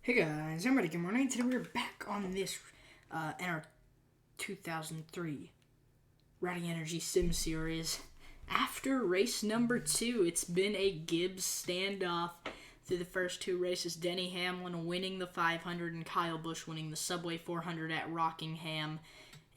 Hey guys, I'm Rowdy. Good morning. Today we're back on this NR2003 Rowdy Energy Sim Series. After race number 2, it's been a Gibbs standoff through the first two races. Denny Hamlin winning the 500 and Kyle Busch winning the Subway 400 at Rockingham.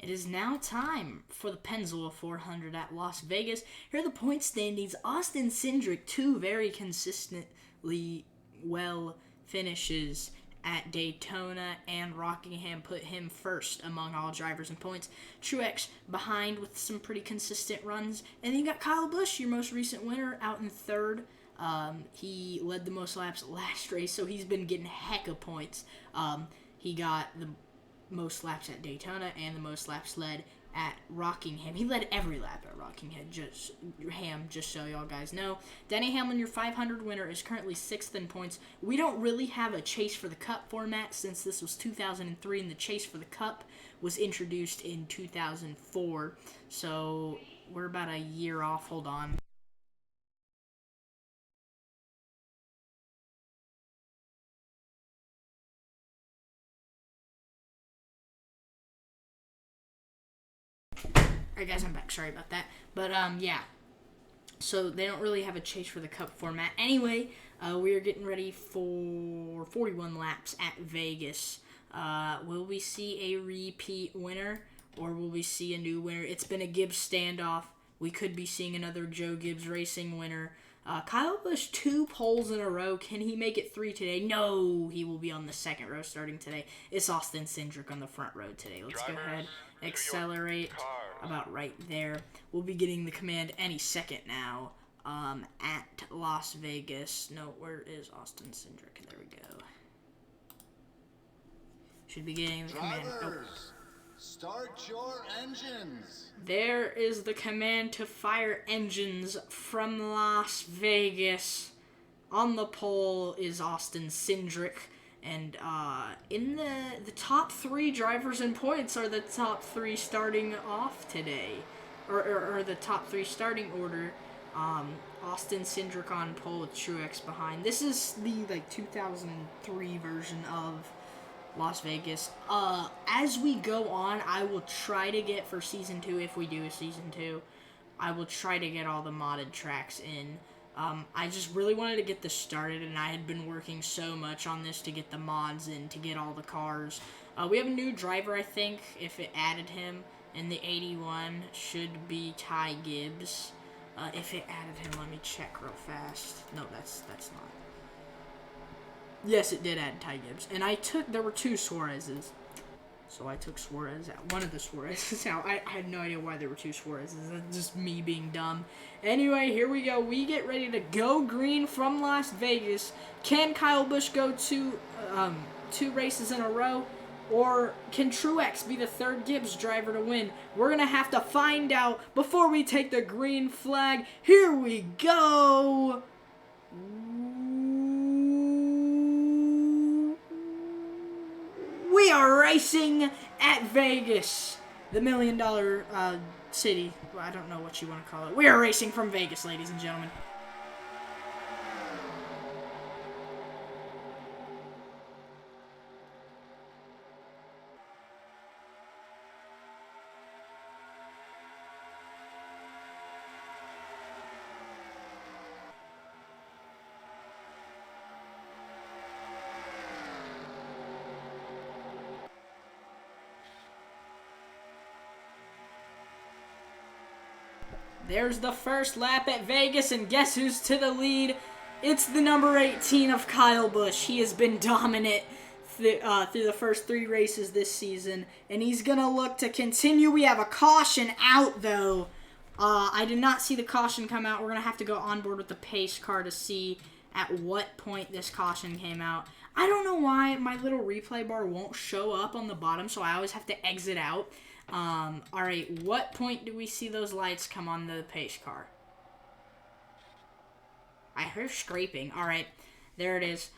It is now time for the Penzoil 400 at Las Vegas. Here are the point standings. Austin Cindric, two very consistently well finishes at Daytona and Rockingham put him first among all drivers in points. Truex behind with some pretty consistent runs. And then you got Kyle Busch, your most recent winner, out in third. He led the most laps last race, so he's been getting heck of points. He got the most laps at Daytona and the most laps led at Rockingham. He led every lap at Rockingham, just so y'all guys know. Denny Hamlin, your 500 winner, is currently 6th in points. We don't really have a Chase for the Cup format since this was 2003 and the Chase for the Cup was introduced in 2004. So we're about a year off. Hold on. Alright guys, I'm back. Sorry about that. But yeah. So they don't really have a Chase for the Cup format. Anyway, we are getting ready for 41 laps at Vegas. Will we see a repeat winner or will we see a new winner? It's been a Gibbs standoff. We could be seeing another Joe Gibbs Racing winner. Kyle Busch, 2 poles in a row. Can he make it 3 today? No, he will be on the second row starting today. It's Austin Cindric on the front row today. Let's go ahead, accelerate about right there. We'll be getting the command any second now at Las Vegas. No, where is Austin Cindric? There we go. Should be getting the command. Oh. Start your engines. There is the command to fire engines from Las Vegas. On the pole is Austin Cindric. And in the top 3 drivers in points are the top 3 starting off today. Or the top 3 starting order. Austin Cindric on pole with Truex behind. This is the 2003 version of Las Vegas. As we go on, I will try to get for Season 2, if we do a Season 2, I will try to get all the modded tracks in. I just really wanted to get this started, and I had been working so much on this to get the mods in, to get all the cars. We have a new driver, I think, if it added him, and the 81 should be Ty Gibbs. If it added him, let me check real fast. No, that's not. Yes, it did add Ty Gibbs. And there were 2 Suarez's. So I took Suarez out. One of the Suarez's out. I had no idea why there were 2 Suarez's. That's just me being dumb. Anyway, here we go. We get ready to go green from Las Vegas. Can Kyle Busch go 2 races in a row? Or can Truex be the 3rd Gibbs driver to win? We're going to have to find out before we take the green flag. Here we go. We are racing at Vegas, the $1 million city. Well, I don't know what you want to call it. We are racing from Vegas, ladies and gentlemen. There's the first lap at Vegas, and guess who's to the lead? It's the number 18 of Kyle Busch. He has been dominant through the first 3 races this season, and he's going to look to continue. We have a caution out, though. I did not see the caution come out. We're going to have to go on board with the pace car to see at what point this caution came out. I don't know why my little replay bar won't show up on the bottom, so I always have to exit out. Alright, what point do we see those lights come on the pace car? I heard scraping. Alright, there it is.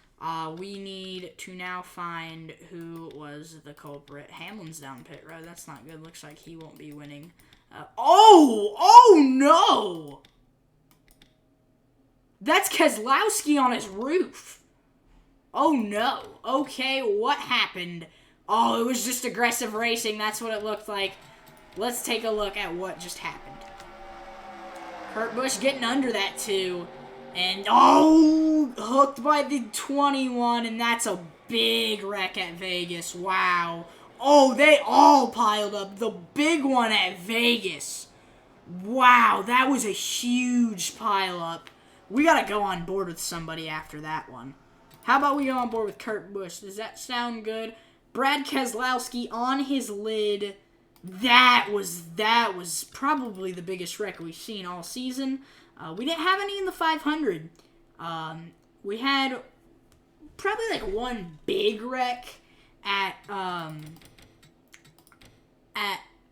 We need to now find who was the culprit. Hamlin's down pit road. That's not good. Looks like he won't be winning. Oh no! That's Keselowski on his roof. Oh no. Okay, what happened? Oh, it was just aggressive racing. That's what it looked like. Let's take a look at what just happened. Kurt Busch getting under that too. And, oh, hooked by the 21, and that's a big wreck at Vegas. Wow. Oh, they all piled up. The big one at Vegas. Wow, that was a huge pile up. We got to go on board with somebody after that one. How about we go on board with Kurt Busch? Does that sound good? Brad Keselowski on his lid. That was probably the biggest wreck we've seen all season. We didn't have any in the 500. We had probably like one big wreck at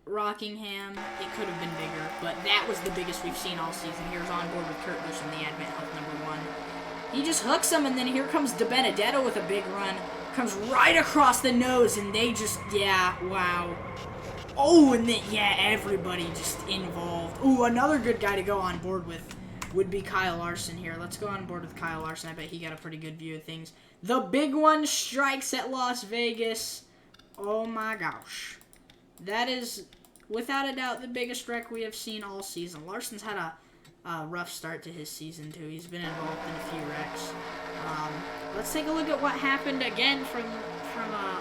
Rockingham. It could have been bigger, but that was the biggest we've seen all season. Here's on board with Kurt Busch in the Advent Health number 1. He just hooks him, and then here comes DiBenedetto with a big run. Comes right across the nose, and they just, yeah, wow. Oh, and then, yeah, everybody just involved. Ooh, another good guy to go on board with would be Kyle Larson here. Let's go on board with Kyle Larson. I bet he got a pretty good view of things. The big one strikes at Las Vegas. Oh, my gosh. That is, without a doubt, the biggest wreck we have seen all season. Larson's had a rough start to his season, too. He's been involved in a few wrecks. Let's take a look at what happened again from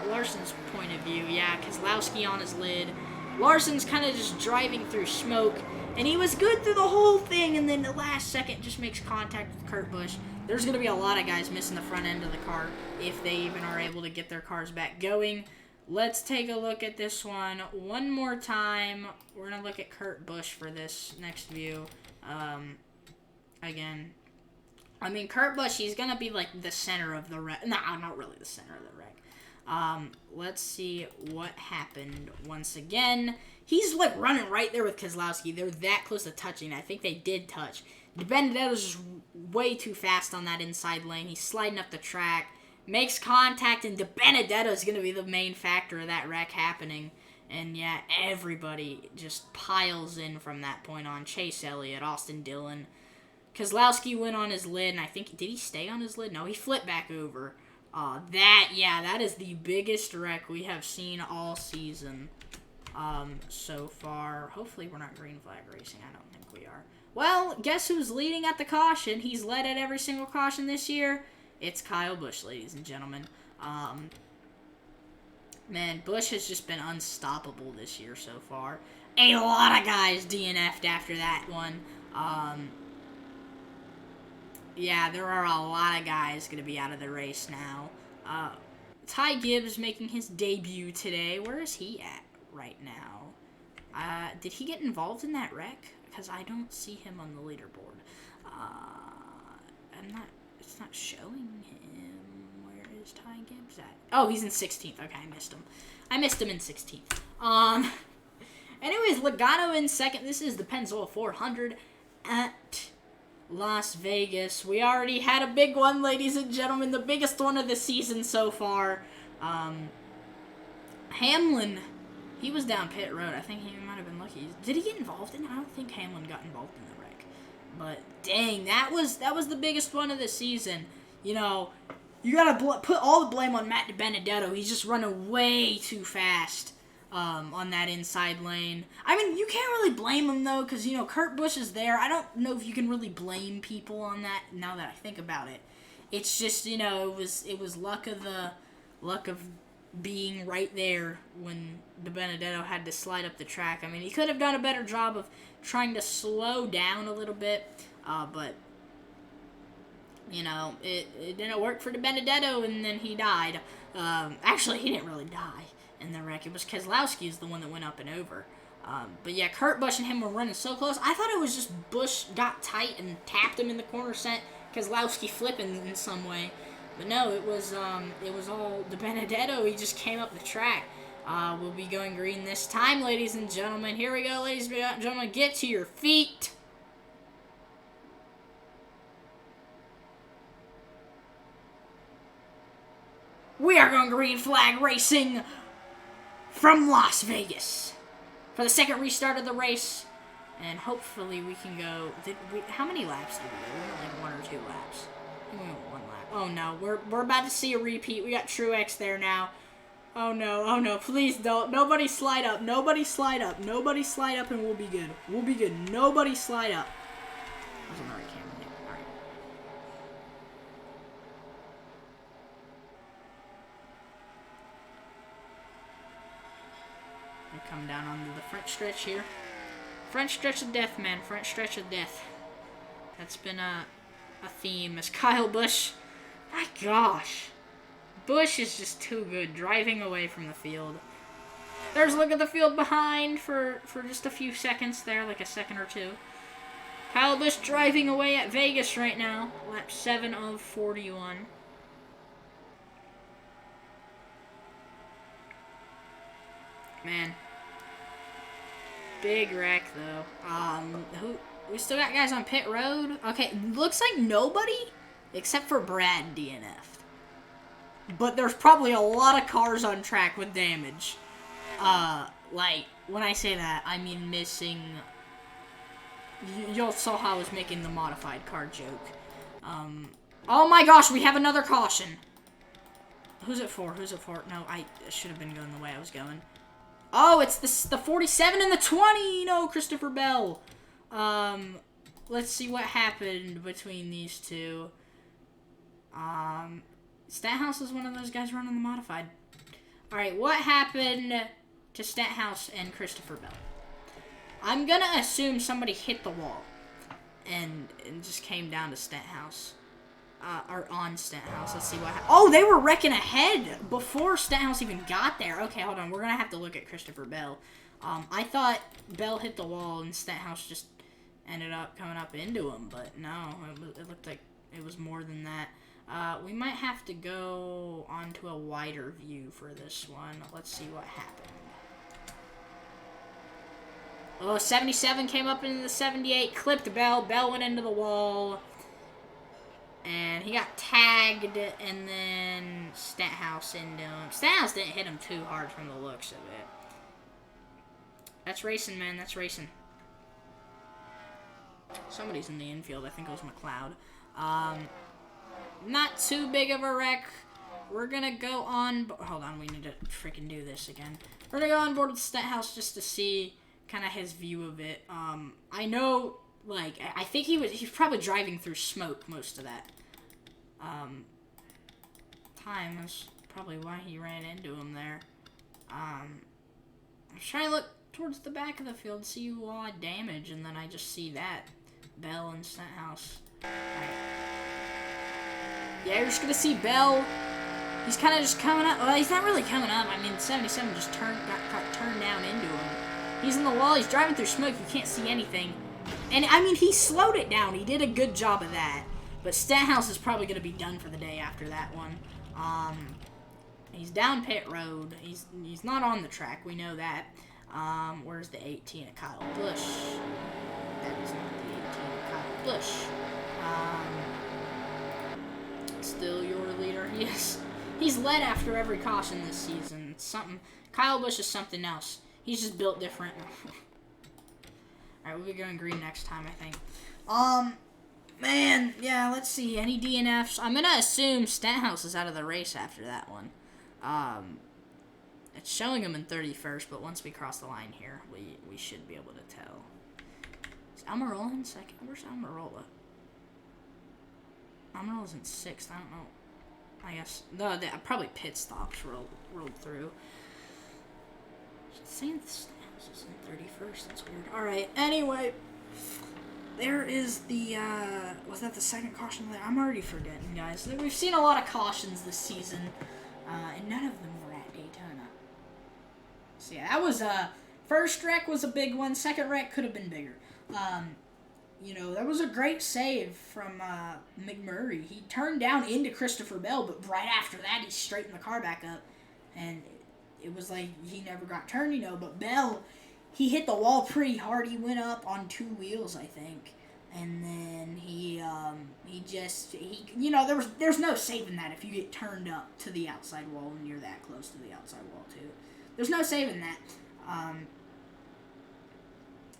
Larson's point of view. Yeah, Keselowski on his lid. Larson's kind of just driving through smoke, and he was good through the whole thing, and then the last second just makes contact with Kurt Busch. There's going to be a lot of guys missing the front end of the car if they even are able to get their cars back going. Let's take a look at this one more time. We're going to look at Kurt Busch for this next view. Again, I mean, Kurt Busch, he's going to be like the center of the wreck. No, not really the center of the wreck. Let's see what happened once again. He's like running right there with Keselowski. They're that close to touching. I think they did touch. DiBenedetto's just way too fast on that inside lane. He's sliding up the track, makes contact, and DiBenedetto's going to be the main factor of that wreck happening. And yeah, everybody just piles in from that point on. Chase Elliott, Austin Dillon. Keselowski went on his lid, and I think, did he stay on his lid? No, he flipped back over. That is the biggest wreck we have seen all season so far. Hopefully we're not green flag racing. I don't think we are. Well, guess who's leading at the caution? He's led at every single caution this year. It's Kyle Busch, ladies and gentlemen. Man, Busch has just been unstoppable this year so far. A lot of guys DNF'd after that one. Yeah, there are a lot of guys going to be out of the race now. Ty Gibbs making his debut today. Where is he at right now? Did he get involved in that wreck? Because I don't see him on the leaderboard. It's not showing him. Where is Ty Gibbs at? Oh, he's in 16th. Okay, I missed him. I missed him in 16th. Anyways, Logano in second. This is the Penzoil 400 at Las Vegas. We already had a big one, ladies and gentlemen. The biggest one of the season so far. Hamlin, he was down pit road. I think he might have been lucky. Did he get involved in it? I don't think Hamlin got involved in the wreck. But dang, that was the biggest one of the season. You know, you gotta put all the blame on Matt DiBenedetto. He's just running way too fast on that inside lane. I mean, you can't really blame him though, because you know Kurt Busch is there. I don't know if you can really blame people on that now that I think about it. It's just, you know, it was luck of being right there when DiBenedetto had to slide up the track. I mean, he could have done a better job of trying to slow down a little bit, but you know, it didn't work for DiBenedetto, and then he died. Actually, he didn't really die in the wreck. It was Keselowski is the one that went up and over. But yeah, Kurt Busch and him were running so close. I thought it was just Busch got tight and tapped him in the corner, sent Keselowski flipping in some way. But no, it was all DiBenedetto. He just came up the track. We'll be going green this time, ladies and gentlemen. Here we go, ladies and gentlemen. Get to your feet. We are going green flag racing from Las Vegas for the second restart of the race, and hopefully we can go. How many laps did we go? We went like 1 or 2 laps. I think we went 1 lap. Oh no, we're about to see a repeat. We got Truex there now. Oh no, please don't. Nobody slide up. Nobody slide up. Nobody slide up and we'll be good. We'll be good. Nobody slide up. I was on the right camera. Yeah. Alright. We come down onto the front stretch here. Front stretch of death, man. Front stretch of death. That's been a theme as Kyle Busch. My gosh. Busch is just too good driving away from the field. There's a look at the field behind for just a few seconds there, like a second or two. Kyle Busch driving away at Vegas right now. Lap 7 of 41. Man. Big wreck, though. We still got guys on pit road? Okay, looks like nobody except for Brad DNF'd. But there's probably a lot of cars on track with damage. Like, when I say that, I mean missing... Y'all saw how I was making the modified car joke. Oh my gosh, we have another caution. Who's it for? Who's it for? No, I should have been going the way I was going. Oh, it's the 47 and the 20! No, Christopher Bell. Let's see what happened between these two. Stenhouse is one of those guys running the modified. Alright, what happened to Stenhouse and Christopher Bell? I'm gonna assume somebody hit the wall. And just came down to Stenhouse. Or on Stenhouse. Let's see what happened. Oh, they were wrecking ahead before Stenhouse even got there. Okay, hold on. We're gonna have to look at Christopher Bell. I thought Bell hit the wall and Stenhouse just ended up coming up into him. But no, it looked like it was more than that. We might have to go onto a wider view for this one. Let's see what happened. Oh, 77 came up into the 78, clipped Bell. Bell went into the wall. And he got tagged, and then Stenhouse into him. Stenhouse didn't hit him too hard from the looks of it. That's racing, man. That's racing. Somebody's in the infield. I think it was McLeod. Not too big of a wreck. We're gonna go on... Hold on, we need to freaking do this again. We're gonna go on board with Stenhouse just to see kind of his view of it. I know, like, I think he was probably driving through smoke most of that time. That's probably why he ran into him there. I'm trying to look towards the back of the field, see who all had damage, and then I just see that. Bell and Stenhouse. Right. Yeah, you're just gonna see Bell. He's kind of just coming up. Well, he's not really coming up. I mean, 77 just got turned down into him. He's in the wall. He's driving through smoke. You can't see anything. And, I mean, he slowed it down. He did a good job of that. But Stenhouse is probably going to be done for the day after that one. He's down pit road. He's not on the track. We know that. Where's the 18 of Kyle Busch? That is not the 18 of Kyle Busch. Still your leader. Yes. He's led after every caution this season. It's something. Kyle Busch is something else. He's just built different. Alright, we'll be going green next time, I think. Man, yeah, let's see. Any DNFs? I'm going to assume Stenhouse is out of the race after that one. It's showing him in 31st, but once we cross the line here, we should be able to tell. Is Almirola in second? Where's Almirola? Almirola's in 6th. I don't know. I guess. No, probably pit stops rolled through. Saying Stenhouse is in 31st. That's weird. Alright, anyway. There is the, was that the second caution? I'm already forgetting, guys. We've seen a lot of cautions this season, and none of them were at Daytona. So yeah, that was, first wreck was a big one. Second wreck could have been bigger. You know, that was a great save from, Mcmurray. He turned down into Christopher Bell, but right after that, he straightened the car back up, and it was like he never got turned, you know, but Bell, he hit the wall pretty hard. He went up on 2 wheels, I think. And then he you know, there's no saving that if you get turned up to the outside wall and you're that close to the outside wall, too. There's no saving that.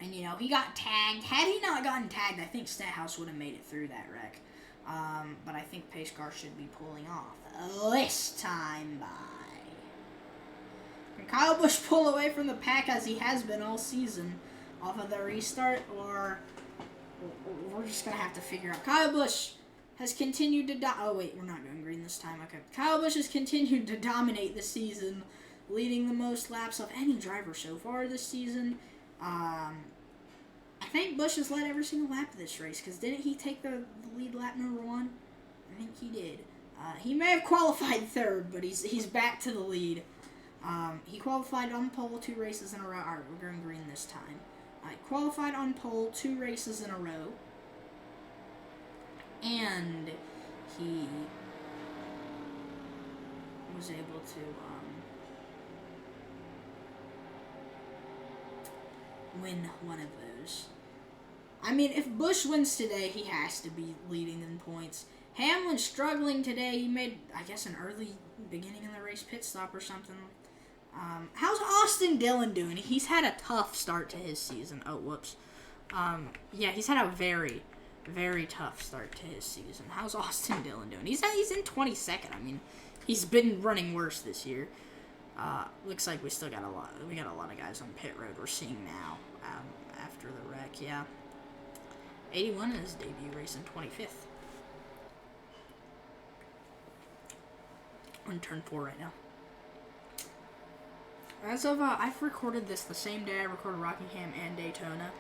And, you know, he got tagged. Had he not gotten tagged, I think Stenhouse would have made it through that wreck. But I think pace car should be pulling off this time by. Can Kyle Busch pull away from the pack as he has been all season off of the restart, or we're just going to have to figure out. Kyle Busch has continued to oh wait, we're not going green this time. Okay. Kyle Busch has continued to dominate the season, leading the most laps of any driver so far this season. I think Busch has led every single lap of this race, because didn't he take the lead lap number 1? I think he did. He may have qualified third, but he's back to the lead. He qualified on pole 2 races in a row. All right, we're going green this time. Qualified on pole 2 races in a row. And he was able to win one of those. I mean, if Busch wins today, he has to be leading in points. Hamlin's struggling today. He made, I guess, an early beginning in the race pit stop or something. How's Austin Dillon doing? He's had a tough start to his season. Oh, whoops. Yeah, he's had a very, very tough start to his season. How's Austin Dillon doing? He's in 22nd. I mean, he's been running worse this year. Looks like we still got a lot. We got a lot of guys on pit road. We're seeing now after the wreck. Yeah, 81 in his debut race in 25th. On turn 4 right now. As of, I've recorded this the same day I recorded Rockingham and Daytona,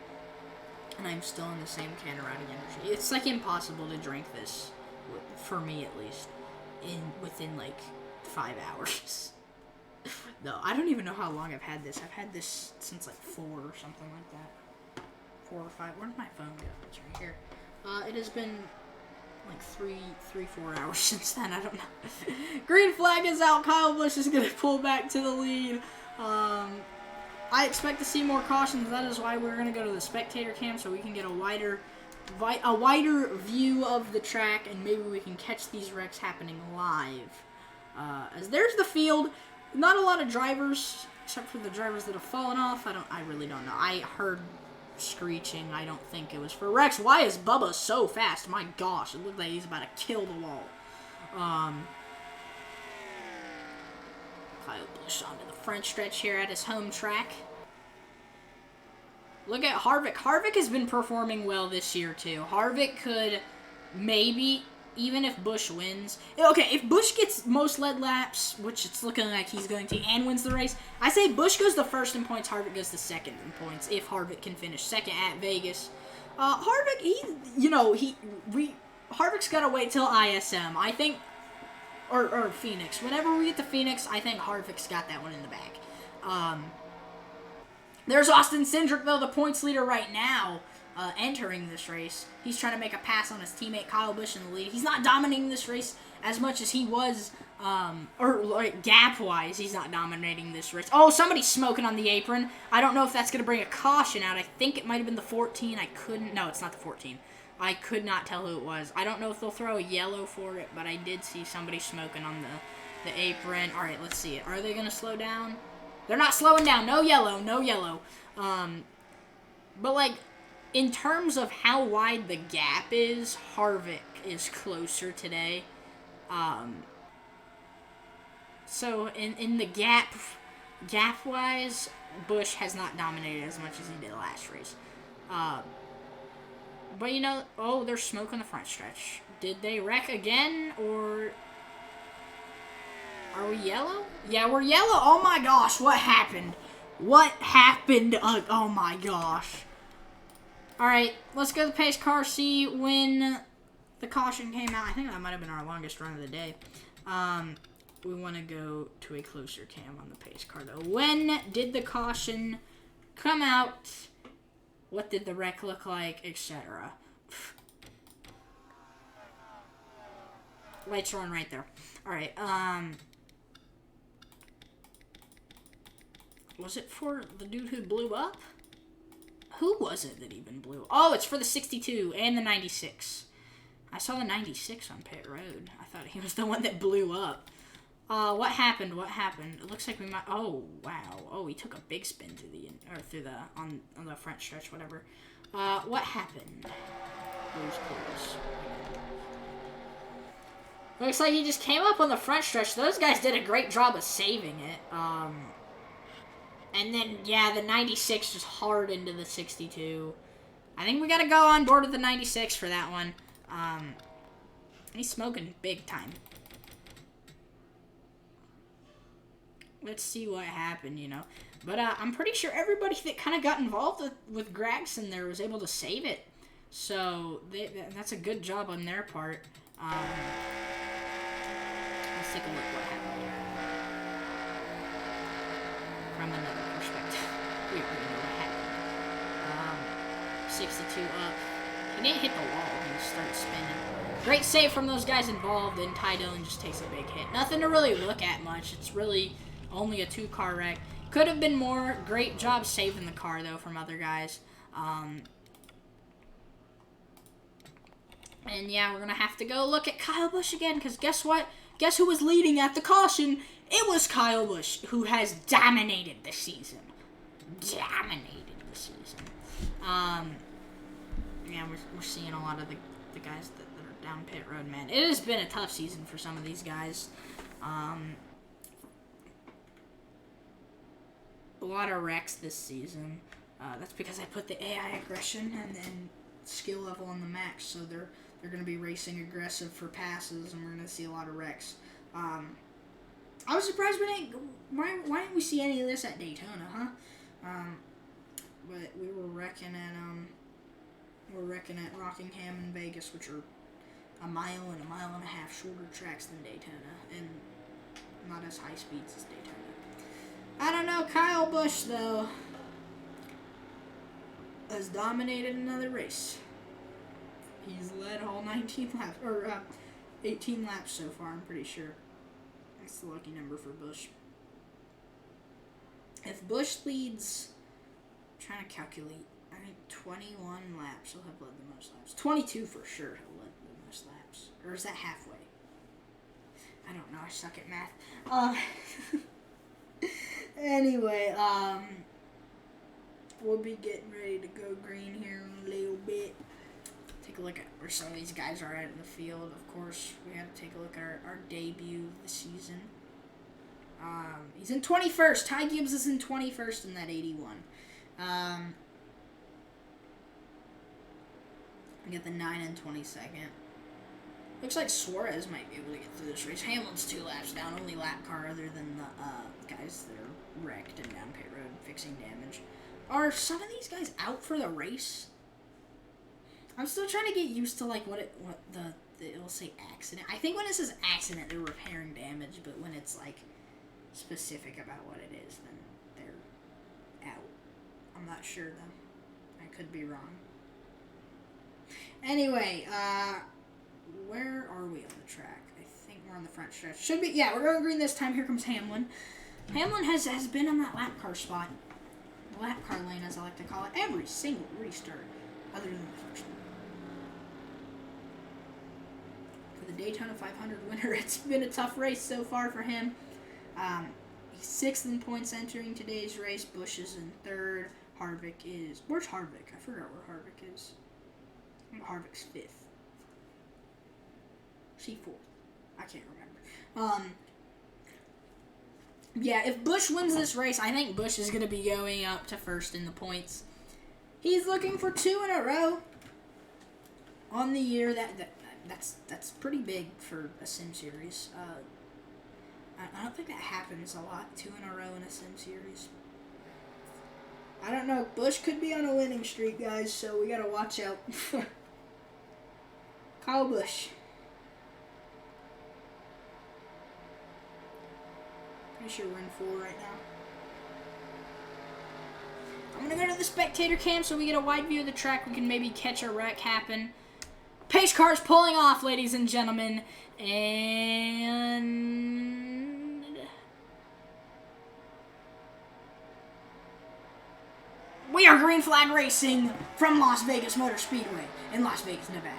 and I'm still in the same can of Rowdy Energy. It's, like, impossible to drink this, for me at least, within, like, 5 hours. No, I don't even know how long I've had this. I've had this since, like, 4 or something like that. 4 or 5. Where'd my phone go? It's right here. It has been like 4 hours since then. I don't know. Green flag is out. Kyle Busch is going to pull back to the lead. I expect to see more cautions. That is why we're going to go to the spectator cam so we can get a wider view of the track, and maybe we can catch these wrecks happening live. As there's the field. Not a lot of drivers, except for the drivers that have fallen off. I really don't know. I heard screeching. I don't think it was for Rex. Why is Bubba so fast? My gosh, it looked like he's about to kill the wall. Kyle Busch onto the front stretch here at his home track. Look at Harvick. Harvick has been performing well this year, too. Harvick could maybe, even if Busch wins. Okay, if Busch gets most lead laps, which it's looking like he's going to, and wins the race, I say Busch goes the first in points, Harvick goes the second in points, if Harvick can finish second at Vegas. Harvick, Harvick's got to wait till ISM, I think, or Phoenix. Whenever we get to Phoenix, I think Harvick's got that one in the bag. There's Austin Cindric, though, the points leader right now. Entering this race. He's trying to make a pass on his teammate Kyle Busch in the lead. He's not dominating this race as much as he was, or like gap-wise, he's not dominating this race. Oh, somebody's smoking on the apron. I don't know if that's going to bring a caution out. I think it might have been the 14. No, it's not the 14. I could not tell who it was. I don't know if they'll throw a yellow for it, but I did see somebody smoking on the apron. All right, let's see it. Are they going to slow down? They're not slowing down. No yellow, no yellow. But, like, in terms of how wide the gap is, Harvick is closer today. So in the gap-wise, Busch has not dominated as much as he did last race. But, you know, oh, there's smoke on the front stretch. Did they wreck again, or are we yellow? Yeah, we're yellow. Oh, my gosh, what happened? What happened? Oh, my gosh. Alright, let's go to the pace car, see when the caution came out. I think that might have been our longest run of the day. We want to go to a closer cam on the pace car, though. When did the caution come out? What did the wreck look like, etc.? Lights are on right there. Alright, was it for the dude who blew up? Who was it that even blew? Oh, it's for the 62 and the 96. I saw the 96 on pit road. I thought he was the one that blew up. What happened? What happened? It looks like we might. Oh wow. Oh, he took a big spin through the on the front stretch, whatever. What happened? Blues close. Looks like he just came up on the front stretch. Those guys did a great job of saving it. And then, yeah, the 96 just hard into the 62. I think we got to go on board with the 96 for that one. He's smoking big time. Let's see what happened, you know. But I'm pretty sure everybody that kind of got involved with Gregson there was able to save it. So that's a good job on their part. Let's take a look what happened here. From another perspective. We already know what happened. 62 up. He didn't hit the wall. He just started spinning. Great save from those guys involved, and Ty Dillon just takes a big hit. Nothing to really look at much. It's really only a 2-car wreck. Could have been more. Great job saving the car, though, from other guys. And yeah, we're going to have to go look at Kyle Busch again, because guess what? Guess who was leading at the caution? It was Kyle Busch, who has dominated the season. Dominated the season. Yeah, we're seeing a lot of the guys that are down pit road, man. It has been a tough season for some of these guys. A lot of wrecks this season. That's because I put the AI aggression and then skill level on the max, so they're going to be racing aggressive for passes, and we're going to see a lot of wrecks. I was surprised why didn't we see any of this at Daytona, huh? But we were wrecking at Rockingham and Vegas, which are a mile and a half shorter tracks than Daytona, and not as high speeds as Daytona. I don't know, Kyle Busch, though, has dominated another race. He's led all 19 laps, or 18 laps so far, I'm pretty sure. That's the lucky number for Busch. If Busch leads, I'm trying to calculate, I think 21 laps, he'll have led the most laps. 22 for sure he'll lead the most laps. Or is that halfway? I don't know, I suck at math. Anyway, we'll be getting ready to go green here in a little bit. Take a look at where some of these guys are at in the field. Of course, we have to take a look at our debut of the season. He's in 21st. Ty Gibbs is in 21st in that 81. We got the 9 and 22nd. Looks like Suarez might be able to get through this race. Hamlin's 2 laps down, only lap car other than the guys that are wrecked and down pit road fixing damage. Are some of these guys out for the race? I'm still trying to get used to like it'll say accident. I think when it says accident, they're repairing damage, but when it's like specific about what it is, then they're out. I'm not sure though. I could be wrong. Anyway, where are we on the track? I think we're on the front stretch. Should be, yeah, we're going green this time. Here comes Hamlin. Hamlin has been on that lap car spot. The lap car lane, as I like to call it, every single restart, other than the first one. For the Daytona 500 winner, it's been a tough race so far for him. He's 6th in points entering today's race. Busch is in 3rd. Harvick is... Where's Harvick? I forgot where Harvick is. I think Harvick's 5th. C4. I can't remember. Yeah, if Busch wins this race, I think Busch is going to be going up to 1st in the points. He's looking for 2 in a row on the year. That's pretty big for a sim series. I don't think that happens a lot, 2 in a row in a sim series. I don't know. Busch could be on a winning streak, guys, so we got to watch out. Kyle Busch. Pretty sure we're in 4 right now. I'm going to go to the spectator cam so we get a wide view of the track. We can maybe catch a wreck happen. Pace car's pulling off, ladies and gentlemen. And... we are green flag racing from Las Vegas Motor Speedway in Las Vegas, Nevada.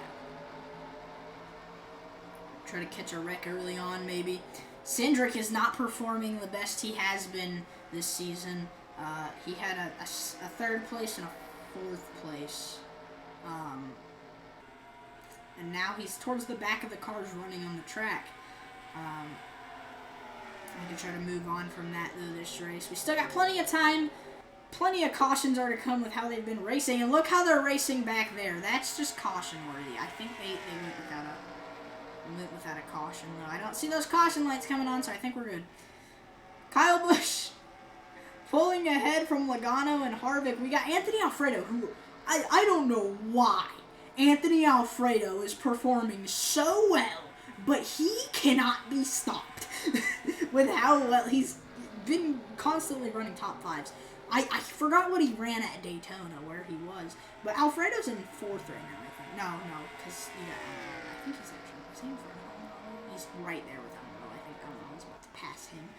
Try to catch a wreck early on, maybe. Cindric is not performing the best he has been this season. He had a 3rd place and a 4th place. And now he's towards the back of the cars running on the track. I can try to move on from that, though, this race. We still got plenty of time. Plenty of cautions are to come with how they've been racing. And look how they're racing back there. That's just caution-worthy. I think they went without a caution, though. I don't see those caution lights coming on, so I think we're good. Kyle Busch pulling ahead from Logano and Harvick. We got Anthony Alfredo, who I don't know why Anthony Alfredo is performing so well, but he cannot be stopped with how well he's been constantly running top fives. I forgot what he ran at Daytona, where he was, but Alfredo's in 4th right now, I think. No, because I think he's actually in front of him. He's right there with him, I think Alonso's about to pass him.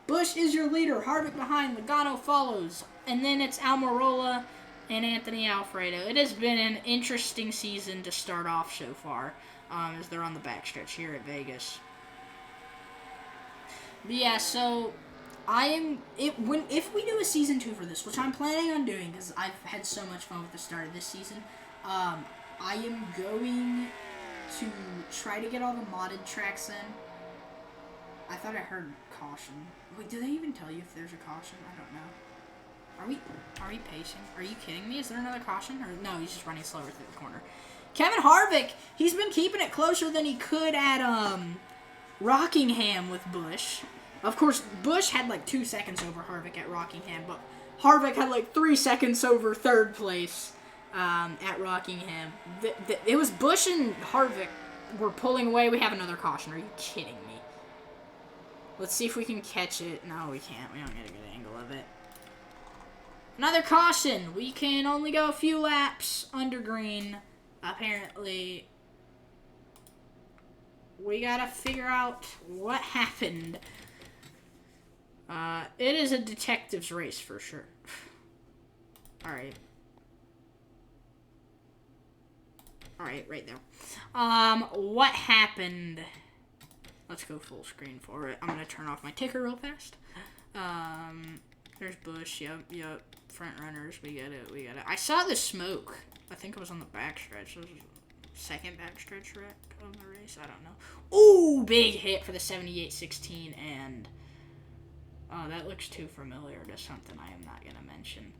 Busch is your leader. Harvick behind. Logano follows. And then it's Almirola and Anthony Alfredo. It has been an interesting season to start off so far, as they're on the backstretch here at Vegas. But yeah, so if we do a season 2 for this, which I'm planning on doing because I've had so much fun with the start of this season, I am going to try to get all the modded tracks in. I thought I heard caution. Wait, do they even tell you if there's a caution? I don't know. Are we pacing? Are you kidding me? Is there another caution? Or no, he's just running slower through the corner. Kevin Harvick, he's been keeping it closer than he could at Rockingham with Busch. Of course, Busch had like 2 seconds over Harvick at Rockingham, but Harvick had like 3 seconds over 3rd place at Rockingham. It was Busch and Harvick were pulling away. We have another caution. Are you kidding me? Let's see if we can catch it. No, we can't. We don't get a good angle of it. Another caution. We can only go a few laps under green. Apparently, we gotta figure out what happened. It is a detective's race for sure. Alright. Alright, right there. What happened? Let's go full screen for it. I'm gonna turn off my ticker real fast. There's Busch. Yep. Front runners. We got it. I saw the smoke. I think it was on the backstretch. It was second backstretch wreck of the race. I don't know. Ooh, big hit for the 78-16, and that looks too familiar to something I am not gonna mention.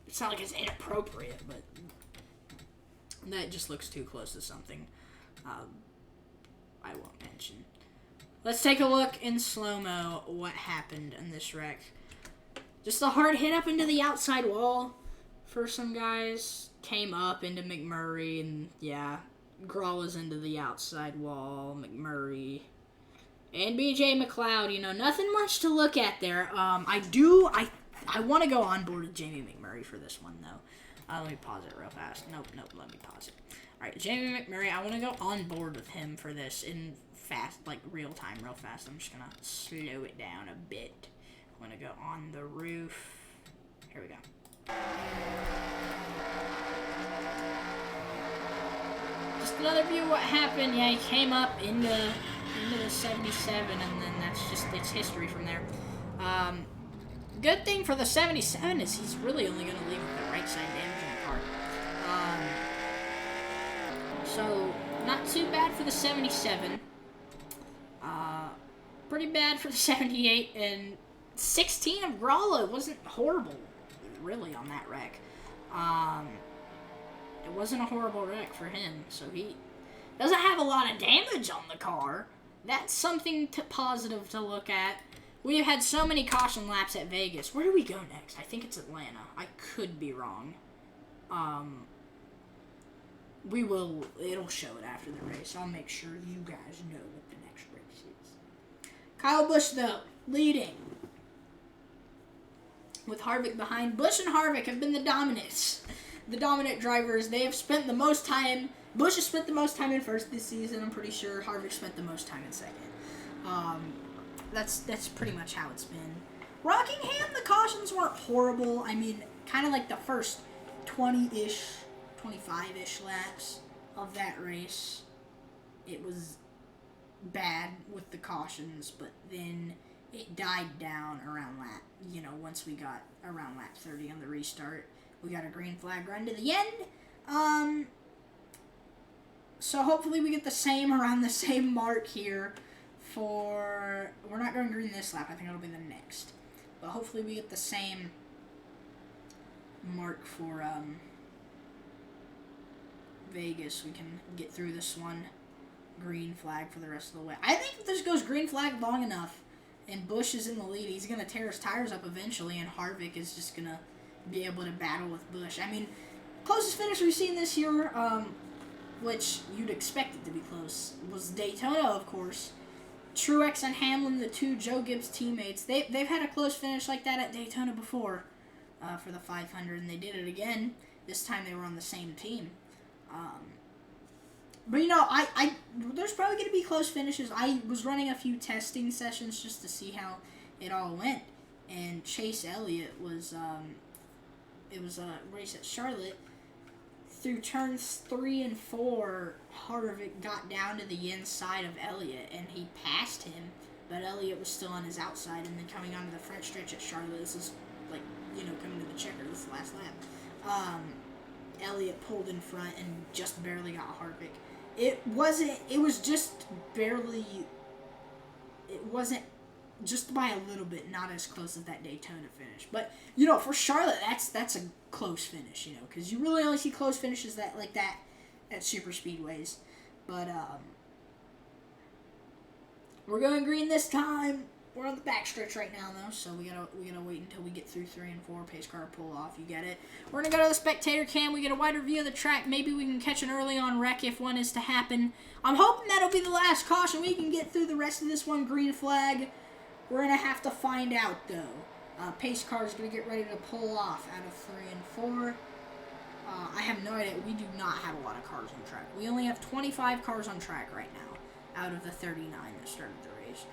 It's not like it's inappropriate, but that just looks too close to something I won't mention. Let's take a look in slow-mo what happened in this wreck. Just a hard hit up into the outside wall for some guys. Came up into Mcmurray, and yeah, Grawl was into the outside wall. Mcmurray and BJ McLeod, nothing much to look at there. I want to go on board with Jamie McMurray for this one, though. Let me pause it real fast. Nope, let me pause it. Alright, Jamie McMurray, I want to go on board with him for this in fast, like real time, real fast. I'm just going to slow it down a bit. I'm going to go on the roof. Here we go. Just another view of what happened. Yeah, he came up into the 77, and then it's history from there. Good thing for the 77 is he's really only going to leave with the right side damage in the car. So, not too bad for the 77. Pretty bad for the 78, and 16 of Gralla wasn't horrible, really, on that wreck. It wasn't a horrible wreck for him, so he doesn't have a lot of damage on the car. That's something positive to look at. We have had so many caution laps at Vegas. Where do we go next? I think it's Atlanta. I could be wrong. It'll show it after the race. I'll make sure you guys know what the next race is. Kyle Busch, though, leading. With Harvick behind. Busch and Harvick have been the dominant drivers. They have spent the most time. Busch has spent the most time in first this season, I'm pretty sure. Harvick spent the most time in second. That's pretty much how it's been. Rockingham, the cautions weren't horrible. I mean, kind of like the first 20-ish, 25-ish laps of that race. It was bad with the cautions, but then it died down around once we got around lap 30 on the restart. We got a green flag run to the end. So hopefully we get the same, around the same mark here for... We're not going green this lap. I think it'll be the next. But hopefully we get the same mark for Vegas. We can get through this one. Green flag for the rest of the way. I think if this goes green flag long enough and Busch is in the lead, he's going to tear his tires up eventually, and Harvick is just going to be able to battle with Busch. I mean, closest finish we've seen this year, which you'd expect it to be close, was Daytona, of course. Truex and Hamlin, the two Joe Gibbs teammates, they've had a close finish like that at Daytona before for the 500, and they did it again. This time they were on the same team. But, you know, there's probably going to be close finishes. I was running a few testing sessions just to see how it all went. And Chase Elliott was, it was a race at Charlotte. Through turns 3 and 4, Harvick got down to the inside of Elliott, and he passed him. But Elliott was still on his outside, and then coming onto the front stretch at Charlotte, this is, like, you know, coming to the checker, this is the last lap. Elliott pulled in front and just barely got Harvick. It was just barely, it wasn't just by a little bit, not as close as that Daytona finish. But, you know, for Charlotte, that's a close finish, you know, because you really only see close finishes like that at super speedways. But, we're going green this time. We're on the backstretch right now, though, so we gotta wait until we get through 3 and 4. Pace car pull off, you get it. We're gonna go to the spectator cam. We get a wider view of the track. Maybe we can catch an early on wreck if one is to happen. I'm hoping that'll be the last caution. We can get through the rest of this one. Green flag. We're gonna have to find out, though. Pace car is gonna get ready to pull off out of 3 and 4. I have no idea. We do not have a lot of cars on track. We only have 25 cars on track right now out of the 39 that started the race.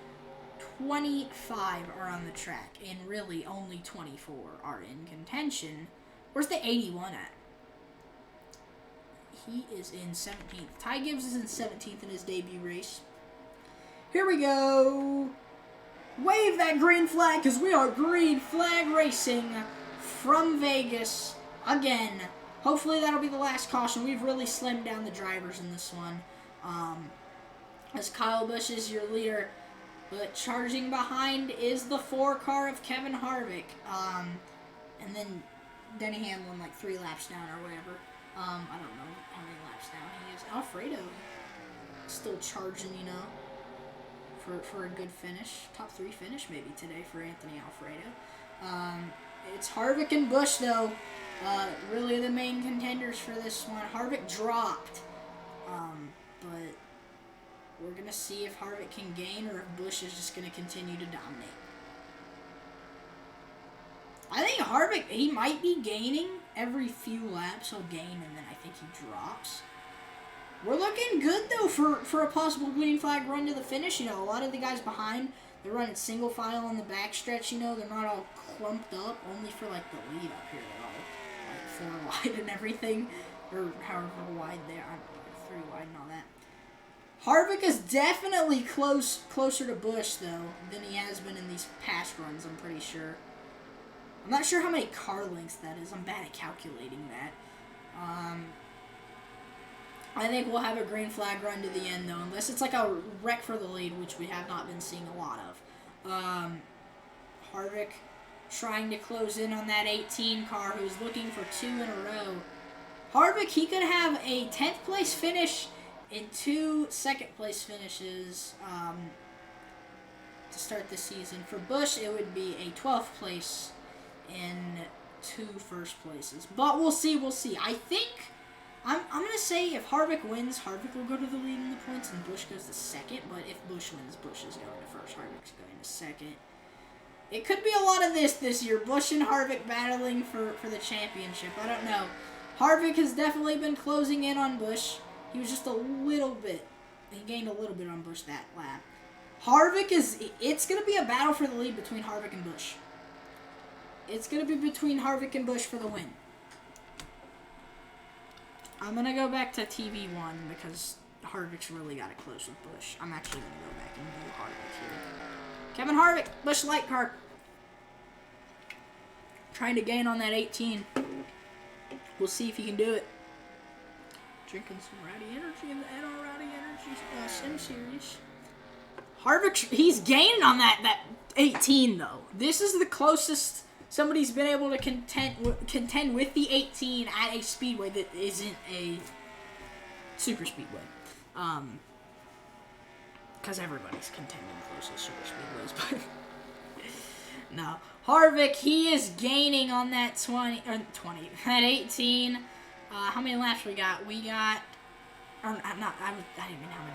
25 are on the track, and really only 24 are in contention. Where's the 81 at? He is in 17th. Ty Gibbs is in 17th in his debut race. Here we go. Wave that green flag, because we are green flag racing from Vegas again. Hopefully that'll be the last caution. We've really slimmed down the drivers in this one. As Kyle Busch is your leader. But charging behind is the 4 car of Kevin Harvick. And then Denny Hamlin like 3 laps down or whatever. I don't know how many laps down he is. Alfredo still charging, you know, for a good finish. Top 3 finish maybe today for Anthony Alfredo. It's Harvick and Busch, though. Really the main contenders for this one. Harvick dropped. But we're going to see if Harvick can gain or if Busch is just going to continue to dominate. I think Harvick, he might be gaining every few laps. He'll gain, and then I think he drops. We're looking good, though, for a possible green flag run to the finish. You know, a lot of the guys behind, they're running single file on the backstretch. You know, they're not all clumped up, only for, like, the lead up here at all. Like, 4 wide and everything, or however wide they are. I don't know, like 3 wide and all that. Harvick is definitely closer to Busch, though, than he has been in these past runs, I'm pretty sure. I'm not sure how many car lengths that is. I'm bad at calculating that. I think we'll have a green flag run to the end, though, unless it's like a wreck for the lead, which we have not been seeing a lot of. Harvick trying to close in on that 18 car, who's looking for 2 in a row. Harvick, he could have a 10th place finish in 2 second-place finishes to start the season. For Busch, it would be a 12th place in 2 first places. But we'll see, I think, I'm going to say if Harvick wins, Harvick will go to the lead in the points and Busch goes to second. But if Busch wins, Busch is going to first, Harvick's going to second. It could be a lot of this year. Busch and Harvick battling for the championship. I don't know. Harvick has definitely been closing in on Busch. He was just a little bit. He gained a little bit on Busch that lap. It's going to be a battle for the lead between Harvick and Busch. It's going to be between Harvick and Busch for the win. I'm going to go back to TV1 because Harvick's really got it close with Busch. I'm actually going to go back and do Harvick here. Kevin Harvick, Busch light car. Trying to gain on that 18. We'll see if he can do it. Drinking some Rowdy Energy in the NR Rowdy Energy Sim Series. Harvick, he's gaining on that 18 though. This is the closest somebody's been able to contend with the 18 at a speedway that isn't a super speedway. Because everybody's contending close to super speedways, but no. Harvick, he is gaining on that 20, that 18. How many laps we got? I didn't mean how many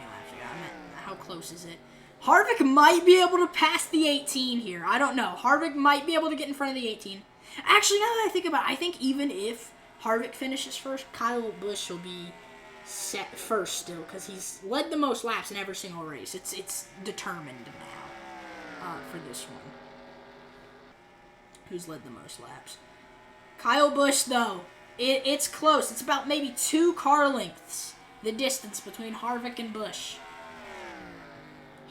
laps we got. I meant how close is it? Harvick might be able to pass the 18 here. I don't know. Harvick might be able to get in front of the 18. Actually, now that I think about it, I think even if Harvick finishes first, Kyle Busch will be set first still because he's led the most laps in every single race. It's determined now for this one. Who's led the most laps? Kyle Busch, though. It's close. It's about maybe 2 car lengths, the distance between Harvick and Busch.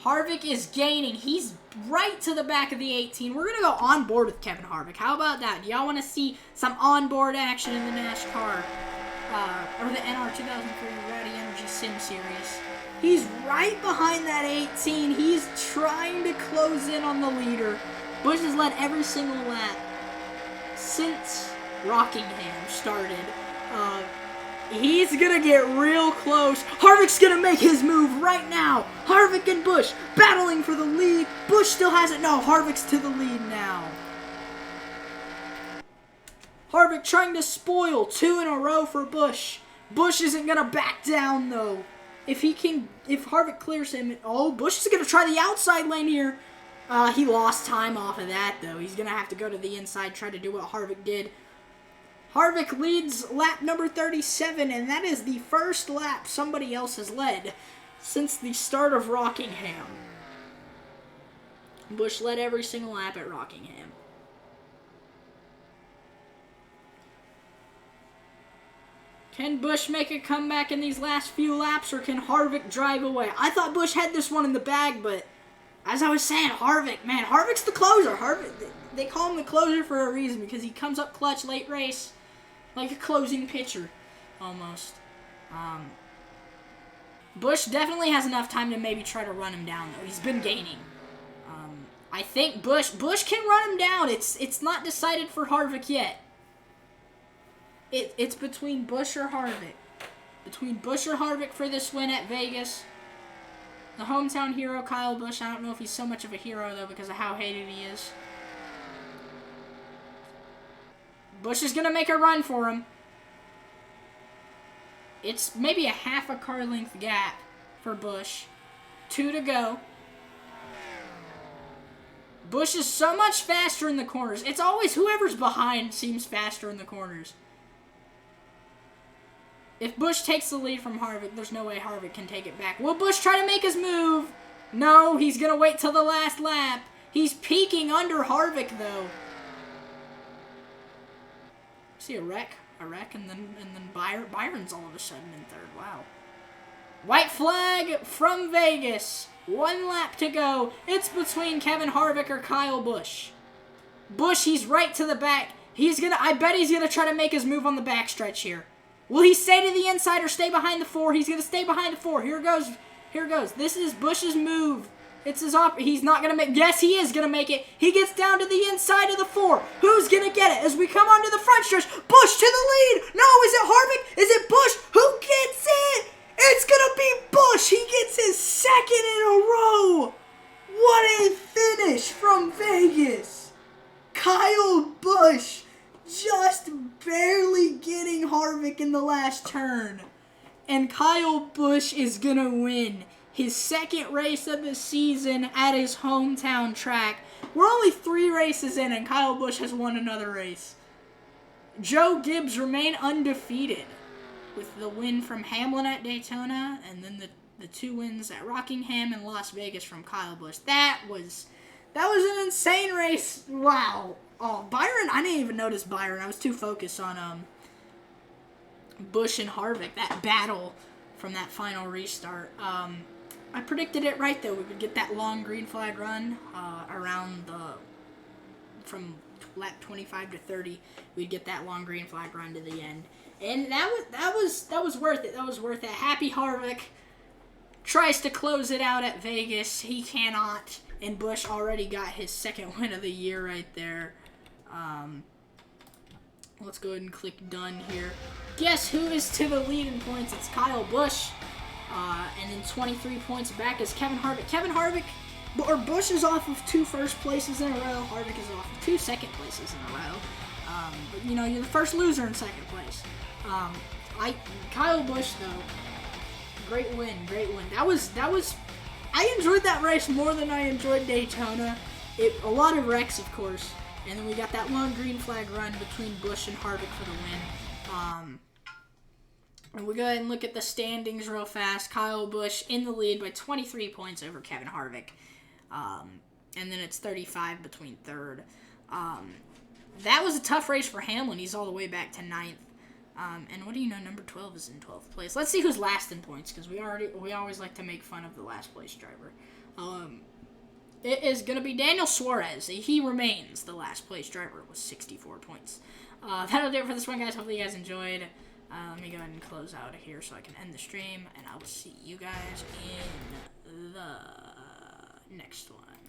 Harvick is gaining. He's right to the back of the 18. We're going to go on board with Kevin Harvick. How about that? Do y'all want to see some on-board action in the NASCAR, or the NR2003 Rowdy Energy Sim Series? He's right behind that 18. He's trying to close in on the leader. Busch has led every single lap since Rockingham started. He's going to get real close. Harvick's going to make his move right now. Harvick and Busch battling for the lead. Busch still has it. No, Harvick's to the lead now. Harvick trying to spoil 2 in a row for Busch. Busch isn't going to back down, though. If Harvick clears him, Busch is going to try the outside lane here. He lost time off of that, though. He's going to have to go to the inside, try to do what Harvick did. Harvick leads lap number 37, and that is the first lap somebody else has led since the start of Rockingham. Busch led every single lap at Rockingham. Can Busch make a comeback in these last few laps, or can Harvick drive away? I thought Busch had this one in the bag, but as I was saying, Harvick's the closer. They call him the closer for a reason, because he comes up clutch late race like a closing pitcher, almost. Busch definitely has enough time to maybe try to run him down, though. He's been gaining. I think Busch can run him down. It's not decided for Harvick yet. It's between Busch or Harvick. Between Busch or Harvick for this win at Vegas. The hometown hero, Kyle Busch. I don't know if he's so much of a hero, though, because of how hated he is. Busch is going to make a run for him. It's maybe a half a car length gap for Busch. 2 to go. Busch is so much faster in the corners. It's always whoever's behind seems faster in the corners. If Busch takes the lead from Harvick, there's no way Harvick can take it back. Will Busch try to make his move? No, he's going to wait till the last lap. He's peeking under Harvick, though. See a wreck, and then Byron's all of a sudden in third. Wow. White flag from Vegas. 1 lap to go. It's between Kevin Harvick or Kyle Busch. Busch, he's right to the back. I bet he's gonna try to make his move on the backstretch here. Will he stay to the inside or stay behind the 4? He's gonna stay behind the 4. Here goes. This is Busch's move. It's his he's not going to make... Yes, he is going to make it. He gets down to the inside of the 4. Who's going to get it? As we come onto the front stretch, Busch to the lead. No, is it Harvick? Is it Busch? Who gets it? It's going to be Busch. He gets his 2nd in a row. What a finish from Vegas. Kyle Busch just barely getting Harvick in the last turn. And Kyle Busch is going to win his 2nd race of the season at his hometown track. We're only 3 races in, and Kyle Busch has won another race. Joe Gibbs remain undefeated with the win from Hamlin at Daytona, and then the 2 wins at Rockingham and Las Vegas from Kyle Busch. That was an insane race. Wow. Oh, Byron, I didn't even notice Byron. I was too focused on Busch and Harvick, that battle from that final restart. I predicted it right, though. We would get that long green flag run from lap 25 to 30. We'd get that long green flag run to the end. And that was worth it. That was worth it. Happy Harvick tries to close it out at Vegas. He cannot. And Busch already got his second win of the year right there. Let's go ahead and click done here. Guess who is to the lead in points? It's Kyle Busch. And then 23 points back is Kevin Harvick. Busch is off of 2 first places in a row. Harvick is off of 2 second places in a row. But you know, you're the first loser in second place. Kyle Busch though, great win. That was. I enjoyed that race more than I enjoyed Daytona. A lot of wrecks, of course, and then we got that long green flag run between Busch and Harvick for the win. And we go ahead and look at the standings real fast. Kyle Busch in the lead by 23 points over Kevin Harvick, and then it's 35 between third. That was a tough race for Hamlin. He's all the way back to 9th. And what do you know? Number 12 is in 12th place. Let's see who's last in points, because we always like to make fun of the last place driver. It is going to be Daniel Suarez. He remains the last place driver with 64 points. That'll do it for this one, guys. Hopefully you guys enjoyed. Let me go ahead and close out of here so I can end the stream, and I will see you guys in the next one.